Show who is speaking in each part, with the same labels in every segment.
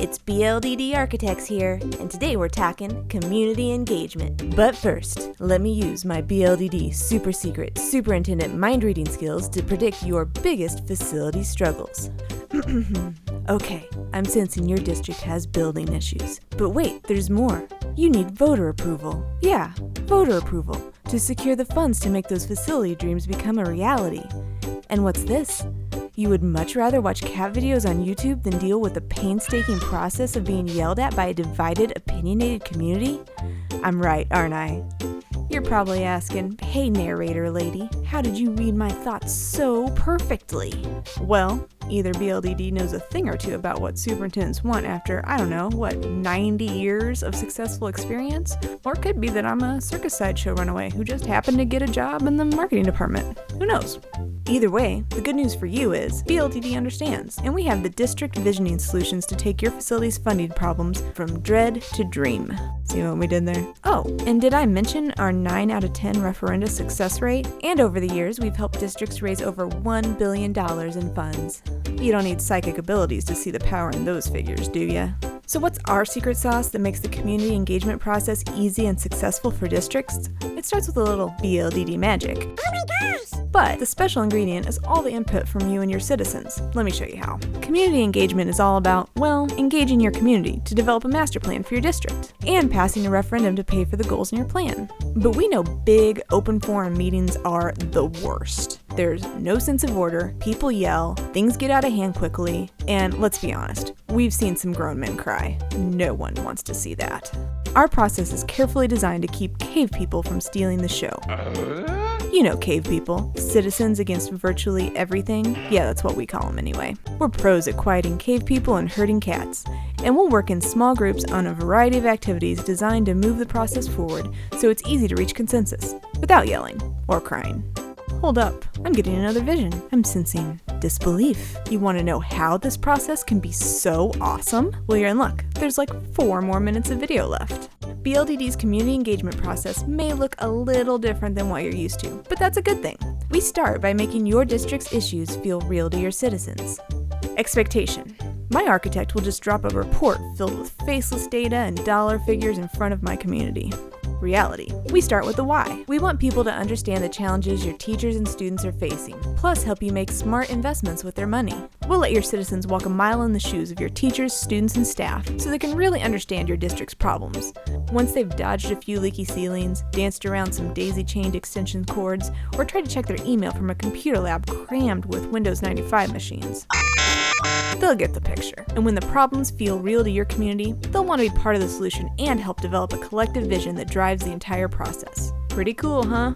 Speaker 1: It's BLDD Architects here, and today we're talking community engagement. But first, let me use my BLDD super secret superintendent mind reading skills to predict your biggest facility struggles. Okay, I'm sensing your district has building issues. But wait, there's more. You need voter approval. Yeah, voter approval to secure the funds to make those facility dreams become a reality. And what's this? You would much rather watch cat videos on YouTube than deal with the painstaking process of being yelled at by a divided, opinionated community? I'm right, aren't I? You're probably asking, hey narrator lady, how did you read my thoughts so perfectly? Well, either BLDD knows a thing or two about what superintendents want after, 90 years of successful experience? Or it could be that I'm a circus sideshow runaway who just happened to get a job in the marketing department. Who knows? Either way, the good news for you is BLDD understands, and we have the district visioning solutions to take your facility's funding problems from dread to dream. See what we did there? Oh, and did I mention our 9 out of 10 referenda success rate? And over the years, we've helped districts raise over $1 billion in funds. You don't need psychic abilities to see the power in those figures, do ya? So what's our secret sauce that makes the community engagement process easy and successful for districts? It starts with a little BLDD magic. Oh my gosh! But the special ingredient is all the input from you and your citizens. Let me show you how. Community engagement is all about, engaging your community to develop a master plan for your district and passing a referendum to pay for the goals in your plan. But we know big open forum meetings are the worst. There's no sense of order, people yell, things get out of hand quickly, and let's be honest, we've seen some grown men cry. No one wants to see that. Our process is carefully designed to keep cave people from stealing the show. You know cave people, citizens against virtually everything. Yeah, that's what we call them anyway. We're pros at quieting cave people and herding cats, and we'll work in small groups on a variety of activities designed to move the process forward so it's easy to reach consensus without yelling or crying. Hold up, I'm getting another vision. I'm sensing disbelief. You want to know how this process can be so awesome? Well, you're in luck. There's like 4 more minutes of video left. BLDD's community engagement process may look a little different than what you're used to, but that's a good thing. We start by making your district's issues feel real to your citizens. Expectation. My architect will just drop a report filled with faceless data and dollar figures in front of my community. Reality. We start with the why. We want people to understand the challenges your teachers and students are facing, plus help you make smart investments with their money. We'll let your citizens walk a mile in the shoes of your teachers, students, and staff so they can really understand your district's problems. Once they've dodged a few leaky ceilings, danced around some daisy-chained extension cords, or tried to check their email from a computer lab crammed with Windows 95 machines, they'll get the picture. And when the problems feel real to your community, they'll want to be part of the solution and help develop a collective vision that drives the entire process. Pretty cool, huh?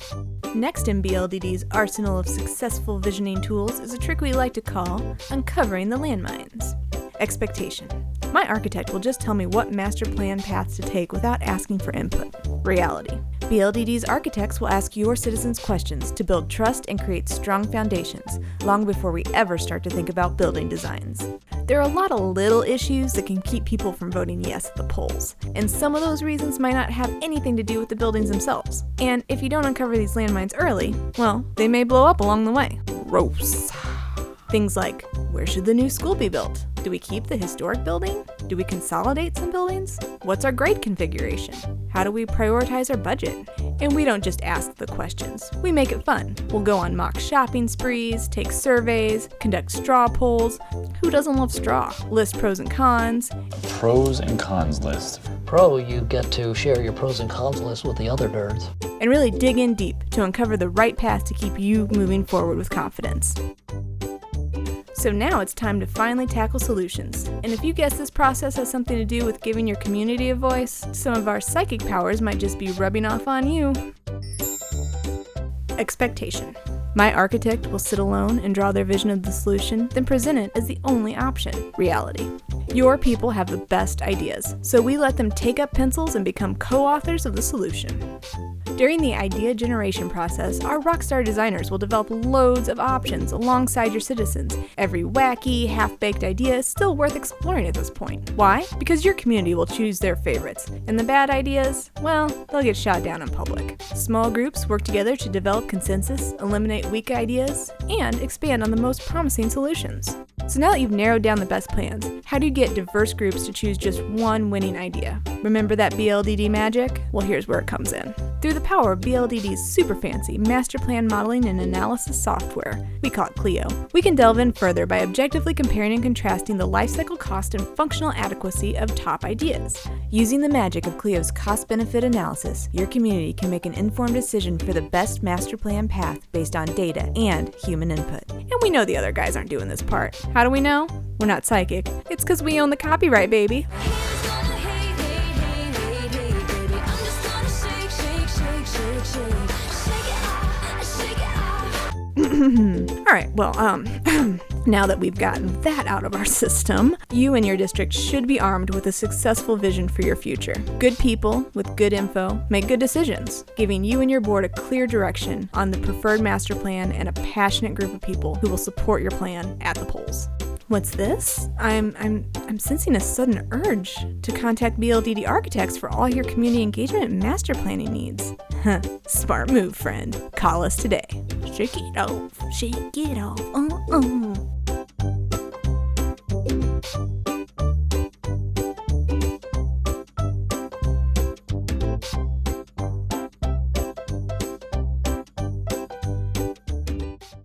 Speaker 1: Next in BLDD's arsenal of successful visioning tools is a trick we like to call uncovering the landmines. Expectation. My architect will just tell me what master plan paths to take without asking for input. Reality. BLDD's architects will ask your citizens questions to build trust and create strong foundations, long before we ever start to think about building designs. There are a lot of little issues that can keep people from voting yes at the polls, and some of those reasons might not have anything to do with the buildings themselves. And if you don't uncover these landmines early, they may blow up along the way. Gross. Things like, where should the new school be built? Do we keep the historic building? Do we consolidate some buildings? What's our grade configuration? How do we prioritize our budget? And we don't just ask the questions, we make it fun. We'll go on mock shopping sprees, take surveys, conduct straw polls. Who doesn't love straw? List pros and cons.
Speaker 2: Pros and cons list.
Speaker 3: Pro, you get to share your pros and cons list with the other nerds.
Speaker 1: And really dig in deep to uncover the right path to keep you moving forward with confidence. So now it's time to finally tackle solutions. And if you guess this process has something to do with giving your community a voice, some of our psychic powers might just be rubbing off on you. Expectation. My architect will sit alone and draw their vision of the solution, then present it as the only option. Reality. Your people have the best ideas, so we let them take up pencils and become co-authors of the solution. During the idea generation process, our rockstar designers will develop loads of options alongside your citizens. Every wacky, half-baked idea is still worth exploring at this point. Why? Because your community will choose their favorites, and the bad ideas, they'll get shot down in public. Small groups work together to develop consensus, eliminate weak ideas, and expand on the most promising solutions.
Speaker 4: So now that you've narrowed down the best plans, how do you get diverse groups to choose just one winning idea? Remember that BLDD magic? Well, here's where it comes in. Through the power of BLDD's super fancy master plan modeling and analysis software, we call it Clio, we can delve in further by objectively comparing and contrasting the lifecycle cost and functional adequacy of top ideas. Using the magic of Clio's cost-benefit analysis, your community can make an informed decision for the best master plan path based on data and human input. And we know the other guys aren't doing this part. How do we know? We're not psychic. It's because we own the copyright, baby. Alright, well, now that we've gotten that out of our system, you and your district should be armed with a successful vision for your future. Good people with good info make good decisions, giving you and your board a clear direction on the preferred master plan and a passionate group of people who will support your plan at the polls. What's this? I'm sensing a sudden urge to contact BLDD architects for all your community engagement and master planning needs. Smart move, friend. Call us today. Shake it off,